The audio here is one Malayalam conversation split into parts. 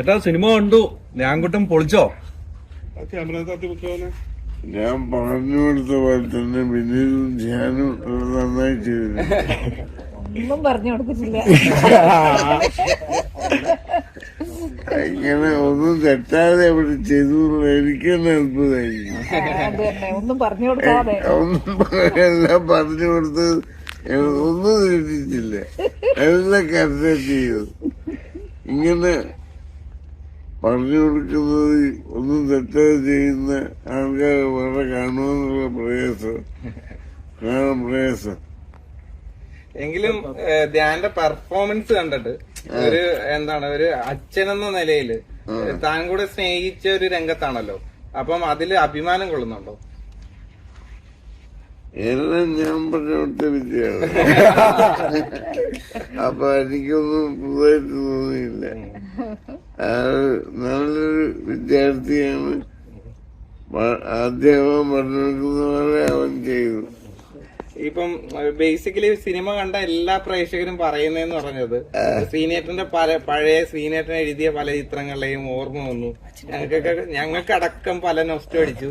ചേട്ടാ സിനിമ കണ്ടു, ഞാൻകുട്ടം പൊളിച്ചോ? ഞാൻ പറഞ്ഞു കൊടുത്ത പോലെ തന്നെ വിനീതും ധ്യാനും നന്നായി ചെയ്തു. ഒന്നും പറഞ്ഞു കൊടുത്തിട്ടില്ല. ഇങ്ങനെ ഒന്നും തെറ്റാതെ അവിടെ ചെയ്തു. എനിക്ക് തന്നെ അത്ഭുതമായി. ഒന്നും പറഞ്ഞു കൊടുക്കാതെ ഒന്നും എല്ലാം പറഞ്ഞു കൊടുത്ത് ഒന്നും തെറ്റിച്ചില്ല, എല്ലാം കറക്റ്റ് ചെയ്തു. ഇങ്ങനെ പറഞ്ഞു കൊടുക്കുന്നത് ഒന്നും തെറ്റാതെ ചെയ്യുന്ന ആൾക്കാർ വേറെ കാണുമെന്നുള്ള പ്രയാസം. എങ്കിലും ധ്യാന്റെ പെർഫോമൻസ് കണ്ടിട്ട് ഒരു ഒരു അച്ഛനെന്ന നിലയില് താൻ കൂടെ സ്നേഹിച്ച ഒരു രംഗത്താണല്ലോ, അപ്പം അതില് അഭിമാനം കൊള്ളുന്നുണ്ടോ? എല്ലാം ഞാൻ പറഞ്ഞ വിദ്യയാണ്. അപ്പൊ എനിക്കൊന്നും പുതുതായിട്ട് തോന്നിയില്ല. നല്ലൊരു വിദ്യാർത്ഥിയാണ്. അദ്ദേഹം പറഞ്ഞു കൊടുക്കുന്ന പോലെ അവൻ ചെയ്തു. ഇപ്പം ബേസിക്കലി സിനിമ കണ്ട എല്ലാ പ്രേക്ഷകരും പറയുന്നതെന്ന് പറഞ്ഞത് ശ്രീനേട്ടന്റെ പഴയ ശ്രീനേട്ടൻ എഴുതിയ പല ചിത്രങ്ങളിലെയും ഓർമ്മ വന്നു. ഞങ്ങൾക്കടക്കം പല നൊസ്റ്റു അടിച്ചു.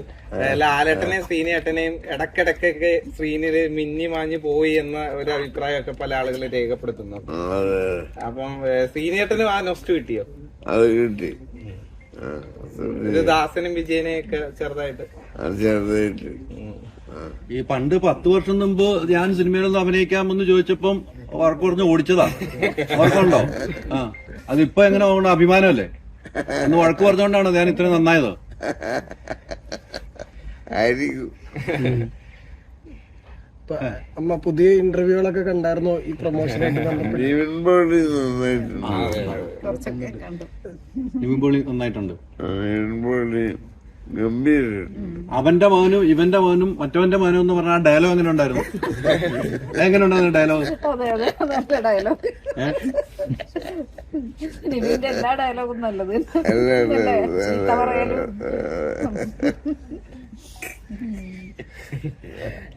ലാലേട്ടനെയും ശ്രീനേട്ടനെയും ഇടക്കിടക്കൊക്കെ ശ്രീനില് മിന്നി മാഞ്ഞു പോയി എന്ന ഒരു അഭിപ്രായമൊക്കെ പല ആളുകൾ രേഖപ്പെടുത്തുന്നു. അപ്പം ശ്രീനേട്ടനും ആ നൊസ്റ്റു കിട്ടിയോ? അത് കിട്ടി. ഒരു ദാസനും വിജയനെയൊക്കെ ചെറുതായിട്ട്. ഈ പണ്ട് 10 വർഷം മുമ്പ് ഞാൻ സിനിമയിലൊന്നും അഭിനയിക്കാമെന്ന് ചോദിച്ചപ്പം വർക്ക് പറഞ്ഞ് ഓടിച്ചതാ, ഓർക്കുണ്ടോ? അതിപ്പോ എങ്ങനെ പോകണ്ട, അഭിമാനമല്ലേ? അന്ന് വഴക്ക് പറഞ്ഞുകൊണ്ടാണ് ഞാൻ ഇത്രയും നന്നായത്. അമ്മ പുതിയ ഇന്റർവ്യൂകളൊക്കെ കണ്ടായിരുന്നോ ഈ പ്രൊമോഷനായിട്ട്? നന്നായിട്ടുണ്ട്. അവന്റെ മകനും ഇവന്റെ മകനും മറ്റവന്റെ മകനും എന്ന് പറഞ്ഞ ഡയലോഗ് എങ്ങനെ ഉണ്ടായിരുന്നു? എങ്ങനെ ഉണ്ടായിരുന്നു ഡയലോഗ്? എല്ലാ ഡയലോഗും നല്ലത്.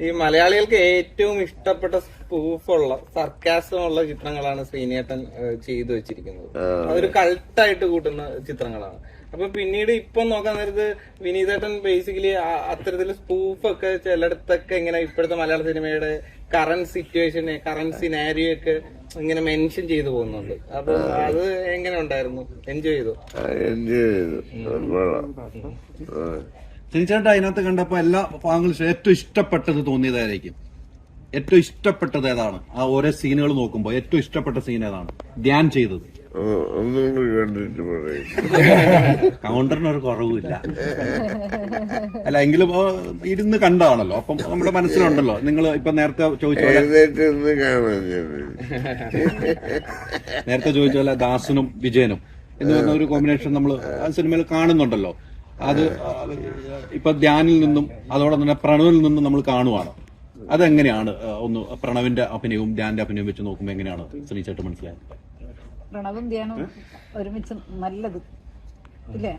ഈ മലയാളികൾക്ക് ഏറ്റവും ഇഷ്ടപ്പെട്ട സ്പൂഫുള്ള സർക്കാസമുള്ള ചിത്രങ്ങളാണ് ശ്രീനേട്ടൻ ചെയ്തു വെച്ചിരിക്കുന്നത്. അതൊരു കൾട്ടായിട്ട് കൂട്ടുന്ന ചിത്രങ്ങളാണ്. അപ്പൊ പിന്നീട് ഇപ്പം നോക്കാൻ നേരത്ത് വിനീതേട്ടൻ ബേസിക്കലി അത്തരത്തില് സ്പൂഫൊക്കെ ചിലയിടത്തൊക്കെ ഇങ്ങനെ ഇപ്പോഴത്തെ മലയാള സിനിമയുടെ കറന്റ് സിറ്റുവേഷന്, കറന്റ് സിനാരിയോ ഒക്കെ ഇങ്ങനെ മെൻഷൻ ചെയ്തു പോകുന്നുണ്ട്. അപ്പൊ അത് എങ്ങനെ ഉണ്ടായിരുന്നു? എൻജോയ് ചെയ്തു? തീർച്ചയായിട്ടും അതിനകത്ത് കണ്ടപ്പോ എല്ലാ ഭാഗങ്ങളും ഏറ്റവും ഇഷ്ടപ്പെട്ടത് തോന്നിയതായിരിക്കും. ഏറ്റവും ഇഷ്ടപ്പെട്ടത് ഏതാണ്? ആ ഓരോ സീനുകൾ നോക്കുമ്പോ ഏറ്റവും ഇഷ്ടപ്പെട്ട സീൻ ഏതാണ് ധ്യാൻ ചെയ്തത്? കൗണ്ടറിനൊരു കുറവില്ല. അല്ല എങ്കിലും ഇരുന്ന് കണ്ടാണല്ലോ, അപ്പം നമ്മുടെ മനസ്സിലുണ്ടല്ലോ. നിങ്ങൾ ഇപ്പൊ നേരത്തെ ചോദിച്ച പോലെ ദാസനും വിജയനും എന്ന് പറഞ്ഞ ഒരു കോമ്പിനേഷൻ നമ്മൾ ആ സിനിമയിൽ കാണുന്നുണ്ടല്ലോ. അത് ഇപ്പൊ ധ്യാനിൽ നിന്നും അതോടെ തന്നെ പ്രണവിൽ നിന്നും നമ്മൾ കാണുവാണ്. അതെങ്ങനെയാണ് ഒന്ന് പ്രണവിന്റെ അഭിനയവും ധ്യാന്റെ അഭിനയവും വെച്ച് നോക്കുമ്പോൾ എങ്ങനെയാണ് ശ്രീചേട്ടൻ മനസ്സിലായത്? പ്രണവും ധ്യാനും ഒരുമിച്ച് നല്ലത് ഇല്ലേ?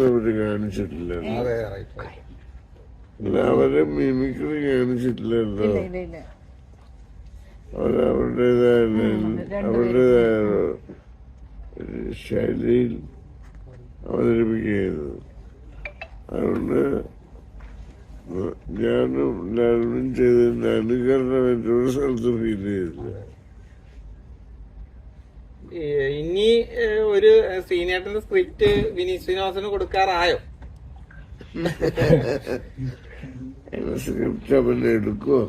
അവര് കാണിച്ചിട്ടില്ല, അവരെ മിമിക്രി കാണിച്ചിട്ടില്ലല്ലോ. അവരവരുടേതായ ശൈലിയിൽ അവതരിപ്പിക്കുന്നത്. അതുകൊണ്ട് ഞാനും ലാലും ചെയ്തതിന്റെ അനുകരണം എന്നൊരു സ്ഥലത്ത് ഫീൽ ചെയ്തില്ല. ഇനി ഒരു ശ്രീനേട്ടന്റെ സ്ക്രിപ്റ്റ് വിനീത് ശ്രീനിവാസന് കൊടുക്കാറായോ? സ്ക്രിപ്റ്റ് അവനെ എടുക്കുവോ?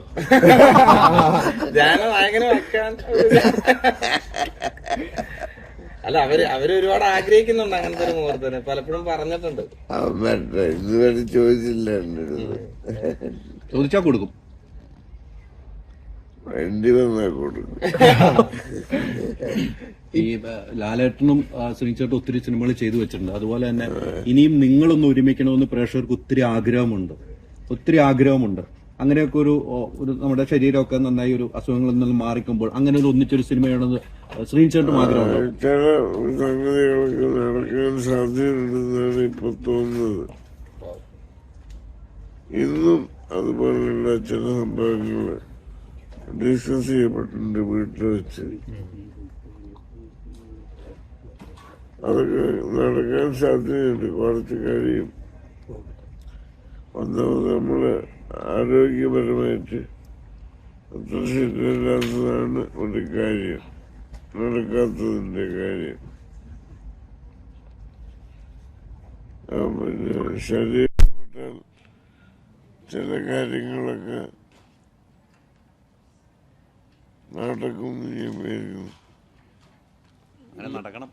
ധ്യാന നായകനെ വെക്കാൻ അല്ല, അവര് ഒരുപാട് ആഗ്രഹിക്കുന്നുണ്ട് അങ്ങനത്തെ ഒരു മുഹൂർത്തത്തിന്, പലപ്പോഴും പറഞ്ഞിട്ടുണ്ട്. ഇതുവരെ ചോദിച്ചില്ല. ചോദിച്ചാ കൊടുക്കും, വേണ്ടി വന്നാ കൊടുക്കും. ഈ ലാലേട്ടനും ശ്രീചേട്ടൻ ഒത്തിരി സിനിമകൾ ചെയ്തു വെച്ചിട്ടുണ്ട്. അതുപോലെ തന്നെ ഇനിയും നിങ്ങളൊന്ന് ഒരുമിക്കണമെന്ന് പ്രേക്ഷകർക്ക് ഒത്തിരി ആഗ്രഹമുണ്ട്. അങ്ങനെയൊക്കെ ഒരു നമ്മുടെ ശരീരമൊക്കെ നന്നായി ഒരു അസുഖങ്ങളിൽ നിന്നും മാറിക്കുമ്പോൾ അങ്ങനെ ഒരു ഒന്നിച്ചൊരു സിനിമയാണെന്ന് ശ്രീചേട്ടനും ആഗ്രഹമുണ്ട്. ചില സംഗതികളൊക്കെ നടക്കാൻ സാധ്യതയുണ്ടെന്നാണ് ഇപ്പൊ തോന്നുന്നത്. ഇന്നും അതുപോലെയുള്ള ചില സംഭവങ്ങൾ ഡിസ്കസ് ചെയ്യപ്പെട്ടിട്ടുണ്ട് വീട്ടിൽ വെച്ച്. അതൊക്കെ നടക്കാൻ സാധ്യതയുണ്ട്, കുറച്ച് കഴിയും. ഒന്നാമത് നമ്മള് ആരോഗ്യപരമായിട്ട് അത്ര ശരിയല്ലാത്തതാണ് ഒരു കാര്യം, നടക്കാത്തതിന്റെ കാര്യം. പിന്നെ ശരീരപ്പെട്ടാൽ ചില കാര്യങ്ങളൊക്കെ നടക്കും ഞാൻ വിചാരിക്കുന്നു. നടക്കണം.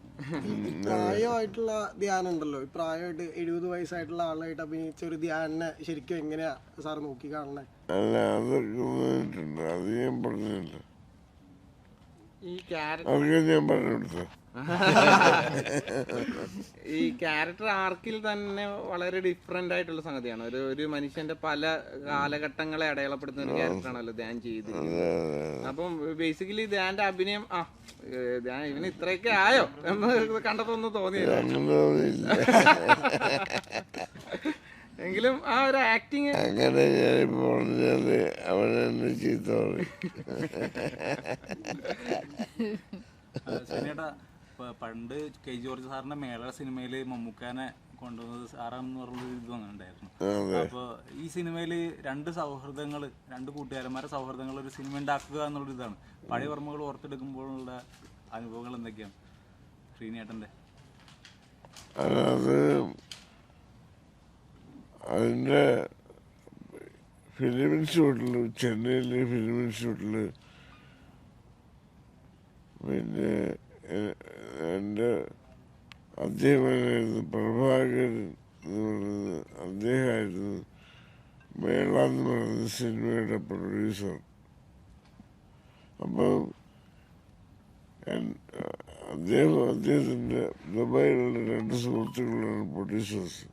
പ്രായമായിട്ടുള്ള ധ്യാനം ഉണ്ടല്ലോ, ഈ പ്രായമായിട്ട് 70 വയസ്സായിട്ടുള്ള ആളായിട്ട് അഭിനയിച്ച ഒരു ധ്യാനെ ശരിക്കും എങ്ങനെയാ സാർ നോക്കി കാണണേ? അല്ല, അതൊക്കെ വന്നിട്ടുണ്ട്, അത് ഞാൻ പറഞ്ഞില്ല. അതൊക്കെ ഞാൻ പറഞ്ഞു കൊടുത്ത ഈ ക്യാരക്ടർ ആർക്കിൽ തന്നെ വളരെ ഡിഫറെന്റ് ആയിട്ടുള്ള സംഗതിയാണ്. ഒരു മനുഷ്യന്റെ പല കാലഘട്ടങ്ങളെ അടയാളപ്പെടുത്തുന്ന ഒരു ക്യാരക്ടറാണല്ലോ ധ്യാൻ ചെയ്തിരിക്കുന്നത്. അപ്പം ബേസിക്കലി ധ്യാന്റെ അഭിനയം ധ്യാൻ ഇവന് ഇത്രയൊക്കെ ആയോ എന്ന് കണ്ടപ്പോ ഒന്ന് തോന്നിയില്ല. എങ്കിലും ആ ഒരു ആക്ടിങ് അങ്ങനെ ഞാനിപ്പോ പറഞ്ഞാല് അവനെന്നെ ചീത്ത പറയും. പണ്ട് കെ ജോർജ് സാറിന്റെ മേള സിനിമയില് മമ്മൂക്കാനെ കൊണ്ടുവന്നത് സാറാന്ന് പറഞ്ഞൊരു ഇത് അങ്ങനെ ഉണ്ടായിരുന്നു. അപ്പൊ ഈ സിനിമയില് രണ്ട് കൂട്ടുകാരന്മാരെ സൗഹൃദങ്ങൾ ഒരു സിനിമ ഉണ്ടാക്കുക എന്നുള്ളൊരു ഇതാണ്. പഴയ ഓർമ്മകൾ ഓർത്തെടുക്കുമ്പോഴുള്ള അനുഭവങ്ങൾ എന്തൊക്കെയാണ് ശ്രീനേട്ടന്റെ? അത് അതിന്റെ ഫിലിം ഇൻസ്റ്റിറ്റ്യൂട്ടില്, ചെന്നൈയിലെ ഫിലിം ഇൻസ്റ്റിറ്റ്യൂട്ടില് പിന്നെ എൻ്റെ അദ്ദേഹമായിരുന്നു പ്രഭാകരൻ എന്ന് പറയുന്നത്. അദ്ദേഹമായിരുന്നു മേള എന്ന് പറയുന്ന സിനിമയുടെ പ്രൊഡ്യൂസർ. അപ്പം അദ്ദേഹത്തിൻ്റെ ദുബായിലുള്ള 2 സുഹൃത്തുക്കളാണ് പ്രൊഡ്യൂസേഴ്സ്.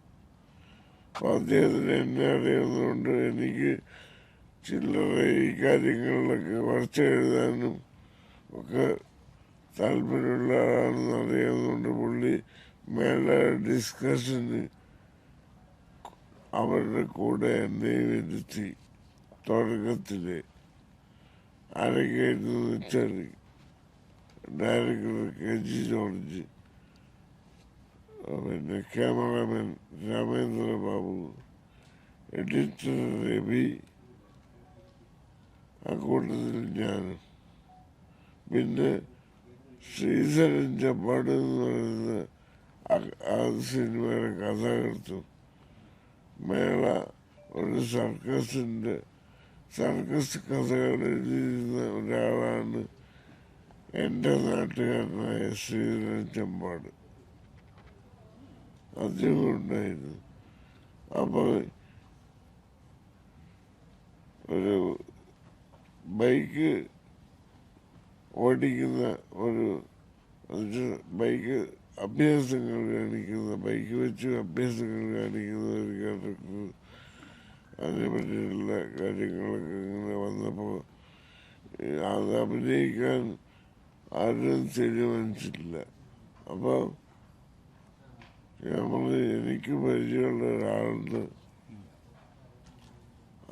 അപ്പം അദ്ദേഹത്തിന് എന്നെ അറിയുന്നതുകൊണ്ട് എനിക്ക് ചില്ലറ ഈ കാര്യങ്ങളിലൊക്കെ വാർത്ത എഴുതാനും ഒക്കെ താല്പര്യമുള്ള ആളാണെന്ന് അറിയാവുന്നതുകൊണ്ട് പുള്ളി മേള ഡിസ്കഷന് അവരുടെ കൂടെ എന്നെയും ഇരുത്തി. തുടക്കത്തില് ആരൊക്കെയായിരുന്നു വെച്ചാൽ ഡയറക്ടർ KG ജോർജ്, പിന്നെ ക്യാമറാമാൻ രാമേന്ദ്ര ബാബു, എഡിറ്റർ രവി, അക്കൂട്ടത്തിൽ ഞാനും. പിന്നെ ശ്രീധരൻ ചപ്പാട് എന്ന് പറയുന്ന ആ സിനിമയുടെ കഥാകൃത്തും മേള ഒരു സർക്കസ് കഥകൾ എഴുതിയിരുന്ന ഒരാളാണ് എൻ്റെ നാട്ടുകാരനായ ശ്രീധരൻ ചമ്പാട്. അദ്ദേഹം ഉണ്ടായിരുന്നു. അപ്പോൾ ഒരു ബൈക്ക് ഓടിക്കുന്ന ബൈക്ക് അഭ്യാസങ്ങൾ കാണിക്കുന്ന, ബൈക്ക് വെച്ച് അഭ്യാസങ്ങൾ കാണിക്കുന്ന ഒരു ക്യാരക്ടർ, അതിനെ പറ്റിയുള്ള കാര്യങ്ങളൊക്കെ ഇങ്ങനെ വന്നപ്പോൾ അത് അഭിനയിക്കാൻ ആരും തീരുമാനിച്ചിട്ടില്ല. അപ്പോൾ എനിക്ക് പരിചയമുള്ള ഒരാളുണ്ട്,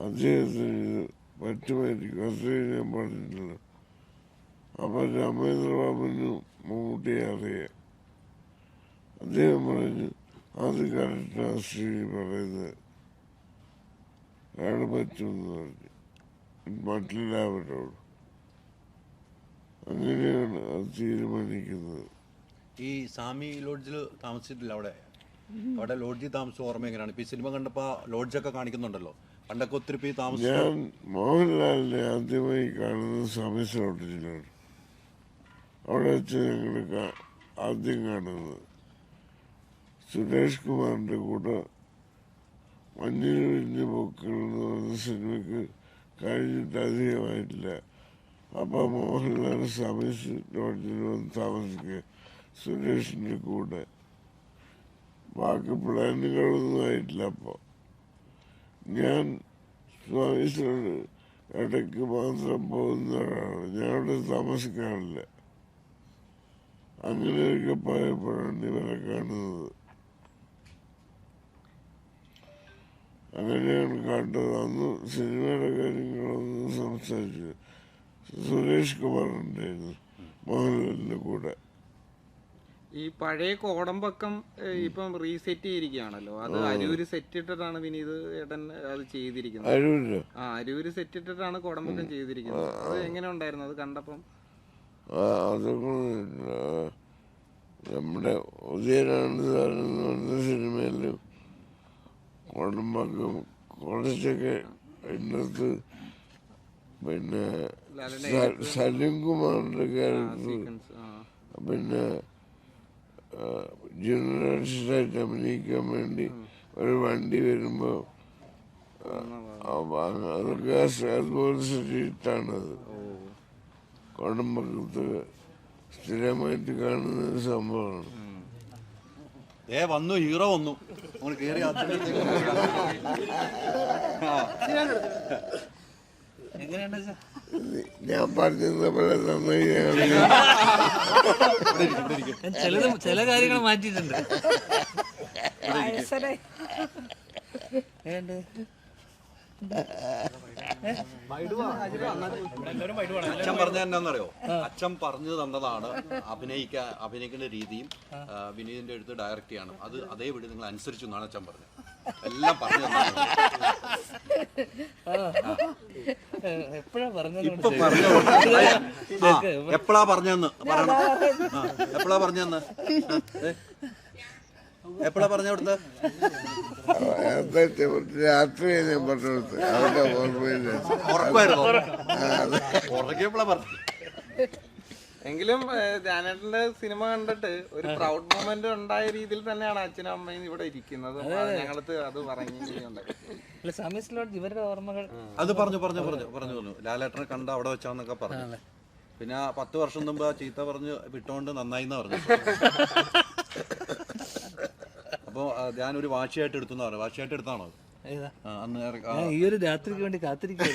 അദ്ദേഹത്തിന് പറ്റുമായിരിക്കും, അത്രയും ഞാൻ പറഞ്ഞിട്ടില്ല. അപ്പം രാമേന്ദ്ര ബാബുവിനും മമ്മൂട്ടിയെ അറിയാം. അദ്ദേഹം പറഞ്ഞു അത് കറക്റ്റാ ശ്രീ പറയുന്നത്, അയാൾ പറ്റുമെന്ന് പറഞ്ഞു മറ്റെല്ലാവരോടും. അങ്ങനെയാണ് അത് തീരുമാനിക്കുന്നത്. ഈ സാമി ലോഡ്ജിൽ താമസിച്ചിട്ടില്ല, അവിടെ ലോഡ്ജിൽ താമസിച്ച ഓർമ്മ എങ്ങനെയാണ്? ഇപ്പൊ ഈ സിനിമ കണ്ടപ്പോ ലോഡ്ജൊക്കെ കാണിക്കുന്നുണ്ടല്ലോ, പണ്ടൊക്കെ ഒത്തിരി പേര് താമസിച്ചു. ഞാൻ മോഹൻലാലിനെ ആദ്യമായി കാണുന്നത് സാമി ലോഡ്ജിലാണ്. അവിടെ വെച്ച് ഞങ്ങൾ ആദ്യം കാണുന്നത് സുരേഷ് കുമാറിന്റെ കൂടെ മഞ്ഞിൽ വിരിഞ്ഞ പൂക്കൾ എന്ന് പറയുന്ന സിനിമയ്ക്ക് കഴിഞ്ഞിട്ട് അധികമായിട്ടില്ല. അപ്പം മോഹൻലാൽ സാമി ലോഡ്ജിൽ വന്ന് താമസിക്കുക സുരേഷിന്റെ കൂടെ. ബാക്കി പ്ലാനുകളൊന്നും ആയിട്ടില്ല. അപ്പോൾ ഞാൻ സ്വാമിസിനോട് ഇടയ്ക്ക് മാത്രം പോകുന്ന ഒരാളാണ്, ഞാൻ അവിടെ താമസിക്കാറില്ല. അങ്ങനെയൊക്കെ പോയപ്പോഴാണ് ഇവരെ കാണുന്നത്. അങ്ങനെയാണ് കണ്ടത്. അന്ന് സിനിമയുടെ കാര്യങ്ങളൊന്നും സംസാരിച്ചു. സുരേഷ് കുമാർ ഉണ്ടായിരുന്നു മോഹൻലാലിന്റെ കൂടെ. ഈ പഴയ കോടമ്പക്കം ഇപ്പം റീസെറ്റ് ചെയ്തിരിക്കുകയാണല്ലോ. അത് അരൂര് സെറ്റ് ഇട്ടിട്ടാണ് വിനീത് ഏട്ടൻ അത് ചെയ്തിരിക്കുന്നത്. അരൂരിലോ? അരൂര് സെറ്റ് ഇട്ടിട്ടാണ് കോടമ്പക്കം ചെയ്തിരിക്കുന്നത്. അത് എങ്ങനെ ഉണ്ടായിരുന്നു അത് കണ്ടപ്പം? അതൊക്കെ നമ്മുടെ ഉദയനാരായണൻ പറഞ്ഞ സിനിമയിലും കോടമ്പക്കം കുറച്ചൊക്കെ ഇതിനകത്ത് പിന്നെ സലീം കുമാറിന്റെ ക്യാരക്ടർ പിന്നെ ജനറേഷനായിട്ട് അഭിനയിക്കാൻ വേണ്ടി ഒരു വണ്ടി വരുമ്പോ അതൊക്കെ അതുപോലെ സെറ്റിട്ടാണത്. കോടമ്പക്കത്ത് സ്ഥിരമായിട്ട് കാണുന്ന ഒരു സംഭവമാണ്. വന്നു ഹീറോ വന്നു കേറി ഞാൻ പറഞ്ഞ പോലെ നന്നായി ചില കാര്യങ്ങൾ മാറ്റിയിട്ടുണ്ട്. അച്ഛൻ പറഞ്ഞ എന്നാന്നറിയോ? അച്ഛൻ പറഞ്ഞു തന്നതാണ് അഭിനയിക്കേണ്ട രീതിയും വിനീതിന്റെ അടുത്ത് ഡയറക്റ്റ് ചെയ്യണം. അത് അതേപടി നിങ്ങൾ അനുസരിച്ചു എന്നാണ് അച്ഛൻ പറഞ്ഞത്. എല്ലാം പറഞ്ഞു എപ്പോഴാ പറഞ്ഞത്? എപ്പോഴാ പറഞ്ഞെന്ന് പറയണം. എപ്പോഴാ പറഞ്ഞെന്ന് എപ്പോഴാ പറഞ്ഞ കൊടുത്ത? രാത്രി ഞാൻ പറഞ്ഞു കൊടുത്ത് അവരുടെ ഓർമ്മയില്ല. ഉറപ്പായിരുന്നു ഉറക്കിയപ്പോഴാ പറഞ്ഞു. എങ്കിലും ധ്യാനേട്ടന്റെ സിനിമ കണ്ടിട്ട് ഒരു പ്രൗഡ് മൊമെന്റ് ഉണ്ടായ രീതിയിൽ തന്നെയാണ് അച്ഛനും അമ്മയും ഇവിടെ ഇരിക്കുന്നത്. ഞങ്ങൾക്ക് അത് പറഞ്ഞു ഇവരുടെ ഓർമ്മകൾ അത് പറഞ്ഞു ലാലേട്ടനെ കണ്ട അവിടെ വെച്ചാന്നൊക്കെ പറഞ്ഞു. പിന്നെ 10 വർഷം മുമ്പ് ആ ചീത്ത പറഞ്ഞ് വിട്ടോണ്ട് നന്നായിന്ന് പറഞ്ഞു. അപ്പൊ ഞാനൊരു വാശിയായിട്ട് എടുത്തു പറഞ്ഞു. വാശിയായിട്ട് എടുത്താണോ അന്ന്? ഈ ഒരു രാത്രിക്ക് വേണ്ടി കാത്തിരിക്കുന്നു.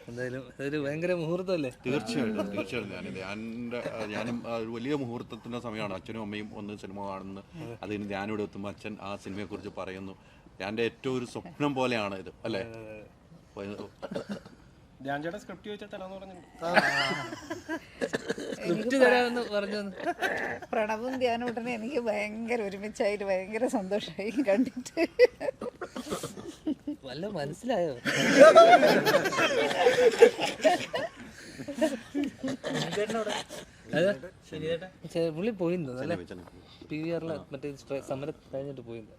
എന്തായാലും അതൊരു ഭയങ്കര മുഹൂർത്തമല്ലേ? തീർച്ചയായിട്ടും ഞാനും ഒരു വലിയ മുഹൂർത്തത്തിന്റെ സമയമാണ്. അച്ഛനും അമ്മയും ഒന്ന് സിനിമ കാണുന്നു. അതിന് ധ്യാനോടെ എത്തുമ്പോൾ അച്ഛൻ ആ സിനിമയെ കുറിച്ച് പറയുന്നു. ഞാൻ്റെ ഏറ്റവും ഒരു സ്വപ്നം പോലെയാണ് ഇത് അല്ലേ? പ്രണവും ധ്യാനൂട്ടനെ എനിക്ക് ഭയങ്കര ഒരുമിച്ചായിട്ട് ഭയങ്കര സന്തോഷമായി കണ്ടിട്ട്. വല്ല മനസ്സിലായോ? പുള്ളി പോയിന്നോ അല്ലെ? PVR മറ്റേ സമരം കഴിഞ്ഞിട്ട് പോയിന്നോ?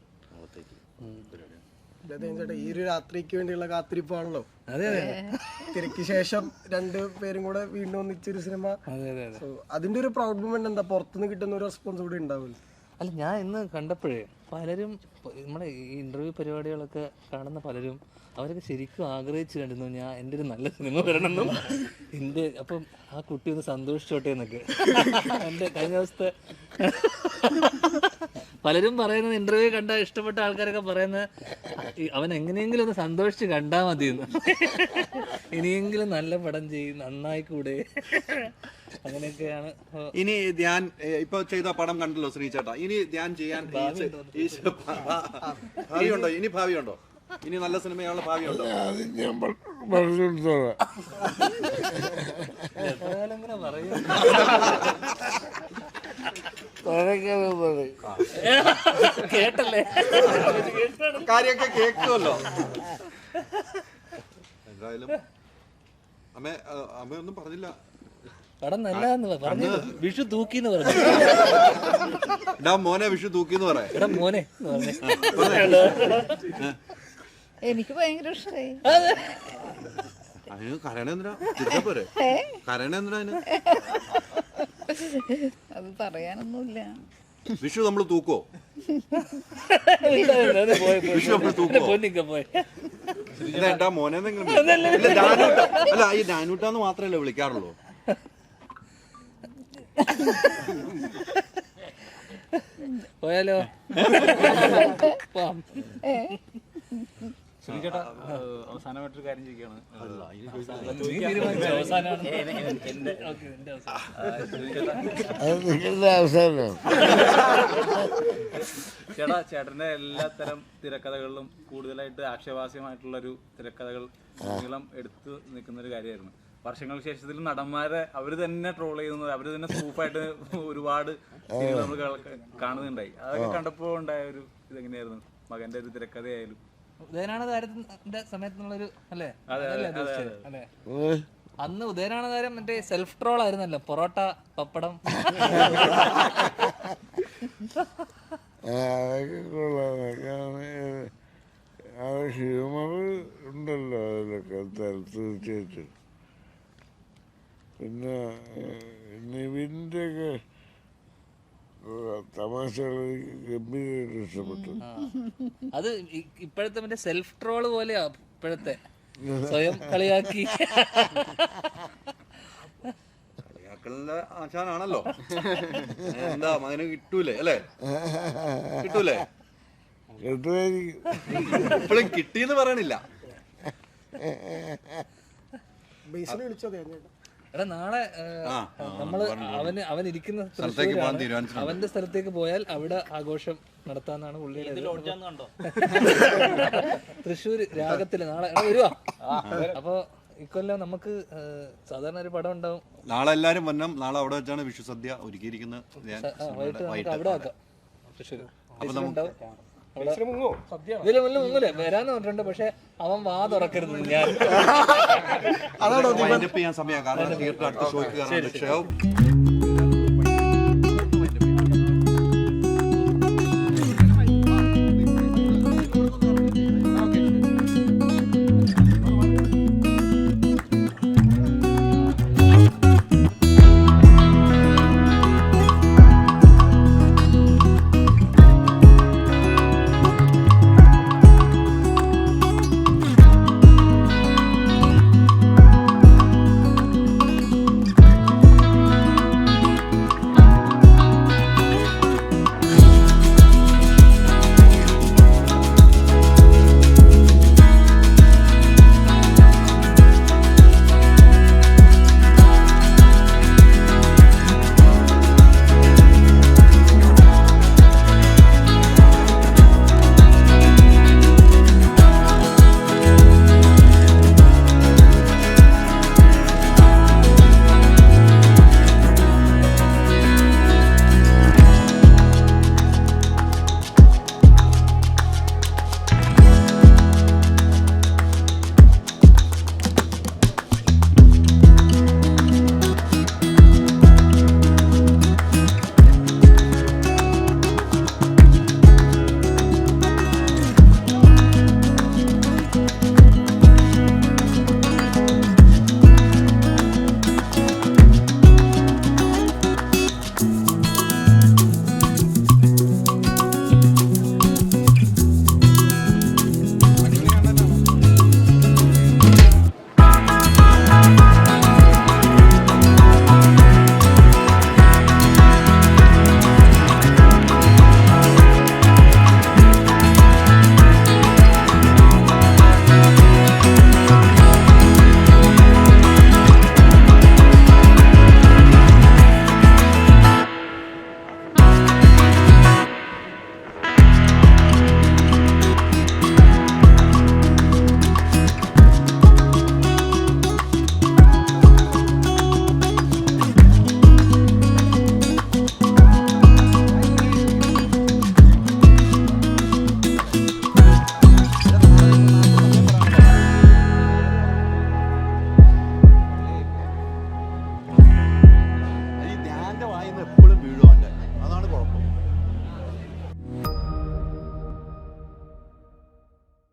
ഈ ഒരു രാത്രിക്ക് വേണ്ടിയുള്ള കാത്തിരിപ്പാണല്ലോ. അതെ അതെ. തിരക്ക് ശേഷം 2 പേരും കൂടെ വീണ്ടും ഒന്നിച്ചൊരു സിനിമ. അതിന്റെ ഒരു പ്രൗഡ് മൊമെന്റ് എന്താ? പുറത്തുനിന്ന് കിട്ടുന്ന ഒരു റെസ്പോൺസ് കൂടി ഉണ്ടാവില്ല. അല്ല, ഞാൻ ഇന്ന് കണ്ടപ്പോഴേ പലരും നമ്മുടെ ഈ ഇന്റർവ്യൂ പരിപാടികളൊക്കെ കാണുന്ന പലരും അവരൊക്കെ ശരിക്കും ആഗ്രഹിച്ചു കണ്ടിരുന്നു എൻ്റെ ഒരു നല്ല സിനിമ വരണമെന്നും അപ്പം ആ കുട്ടി ഒന്ന് സന്തോഷിച്ചോട്ടെ എന്നൊക്കെ. എൻ്റെ കഴിഞ്ഞ ദിവസത്തെ പലരും പറയുന്നത്, ഇന്റർവ്യൂ കണ്ട ഇഷ്ടപ്പെട്ട ആൾക്കാരൊക്കെ പറയുന്നത് അവൻ എങ്ങനെയെങ്കിലും ഒന്ന് സന്തോഷിച്ച് കണ്ടാ മതിയെന്ന്. ഇനിയെങ്കിലും നല്ല പടം ചെയ്യും, നന്നായിക്കൂടെ, അങ്ങനെയൊക്കെയാണ്. ഇനി ധ്യാൻ ഇപ്പൊ ചെയ്ത പടം കണ്ടല്ലോ ശ്രീചേട്ടാ, ഇനി ധ്യാൻ ചെയ്യാൻ ഭാവിയുണ്ടോ? ഇനി ഭാവിയുണ്ടോ? ഇനി നല്ല സിനിമയുള്ള ഭാവിയുണ്ടോ? ഞാൻ പറഞ്ഞു കൊടുത്തോളാം. കേട്ടല്ലേ, കാര്യമൊക്കെ കേൾക്കുമല്ലോ. എന്തായാലും അമ്മയൊന്നും പറഞ്ഞില്ല. പടം നല്ലതാന്ന് പറഞ്ഞു. വിഷു തൂക്കിന്ന് പറഞ്ഞു. എടാ മോനെ വിഷു തൂക്കിന്ന് പറയാം. എടാ മോനെ എനിക്ക് ഭയങ്കര ഇഷ്ടമായി. അതിന് കരണേന്ദ്രാ തിരിച്ചപ്പോരെ? കരണേന്ദ്ര അത് പറയാനൊന്നുമില്ല. വിഷു നമ്മള് തൂക്കോ? വിഷു നമ്മള് പൊന്നിക്ക പോയി. എന്താ മോനെന്തെങ്കിലും അല്ല, ഈ ഡാനൂട്ടാന്ന് മാത്രമല്ലേ വിളിക്കാറുള്ളൂ. പോയാലോ? ശ്രീചേട്ടാ അവസാനമായിട്ടൊരു കാര്യം ചോദിക്കുകയാണ്. അത് നിങ്ങളുടെ അവസാനം. ചേട്ടന്റെ എല്ലാത്തരം തിരക്കഥകളിലും കൂടുതലായിട്ട് ആക്ഷേപാസ്യമായിട്ടുള്ള ഒരു തിരക്കഥകൾ നീളം എടുത്തു നിൽക്കുന്ന ഒരു കാര്യമായിരുന്നു. വർഷങ്ങൾക്ക് ശേഷത്തിൽ നടന്മാരെ അവര് തന്നെ ട്രോൾ ചെയ്യുന്നത്, അവര് തന്നെ സ്കൂപ്പായിട്ട് ഒരുപാട് നമ്മൾ കാണുന്നുണ്ടായി. അതൊക്കെ കണ്ടപ്പോ ഉണ്ടായ ഒരു ഇതെങ്ങനെയായിരുന്നു? മകന്റെ ഒരു തിരക്കഥയായാലും ഉദയനാണ് താരത്തിന്റെ സമയത്തുള്ളൊരു അല്ലേ? അതെ. അല്ലേ? അന്ന് ഉദയനാണ് താരം മറ്റേ സെൽഫ് ട്രോൾ ആയിരുന്നല്ലോ, പൊറോട്ട പപ്പടം. അതൊക്കെ കൊള്ളാം. ആ ഹ്യൂമർ ഉണ്ടല്ലോ അതിലൊക്കെ തീർച്ചയായിട്ടും. പിന്നെ നിവിൻ്റെ ഒക്കെ തമാശകൾ ഗംഭീരമായിട്ട് ഇഷ്ടപ്പെട്ടു. അത് ഇപ്പോഴത്തെ മറ്റേ സെൽഫ് ട്രോള് പോലെയാ ഇപ്പോഴത്തെ, സ്വയം കളിയാക്കി. കളിയാക്കലിന്റെ ആശാനാണല്ലോ. എന്താ മകന് കിട്ടൂലേ അല്ലേ? കിട്ടൂലേ? ഇപ്പോഴും കിട്ടിയെന്ന് പറയണില്ല. ബേസിൽ വിളിച്ചോ ചേട്ടാ? എടാ നാളെ നമ്മള് അവൻ ഇരിക്കുന്ന തൃശ്ശൂരാണ്. അവന്റെ സ്ഥലത്തേക്ക് പോയാൽ അവിടെ ആഘോഷം നടത്താന്നാണ് പുള്ളിയുടെ. തൃശ്ശൂര് രാഗത്തില് നാളെ വരുവാ. അപ്പൊ ഇക്കൊല്ലം നമുക്ക് സാധാരണ ഒരു പടം ഉണ്ടാവും. നാളെ എല്ലാരും വന്നം. നാളെ അവിടെ വെച്ചാണ് വിഷു സദ്യ ഒരുക്കിയിരിക്കുന്നത്. വൈകിട്ട് നമുക്ക് അവിടെ ആക്കാം. തൃശ്ശൂര് ഉണ്ടാവും. ഇതില് മുങ്ങൂലേ വരാന്ന് പറഞ്ഞിട്ടുണ്ട്. പക്ഷെ അവൻ വാ തുറക്കരുത്. ഞാൻ ചെയ്യാൻ സമയം കാരണം തിയേറ്റർ അടുത്ത ഷോയ്ക്ക്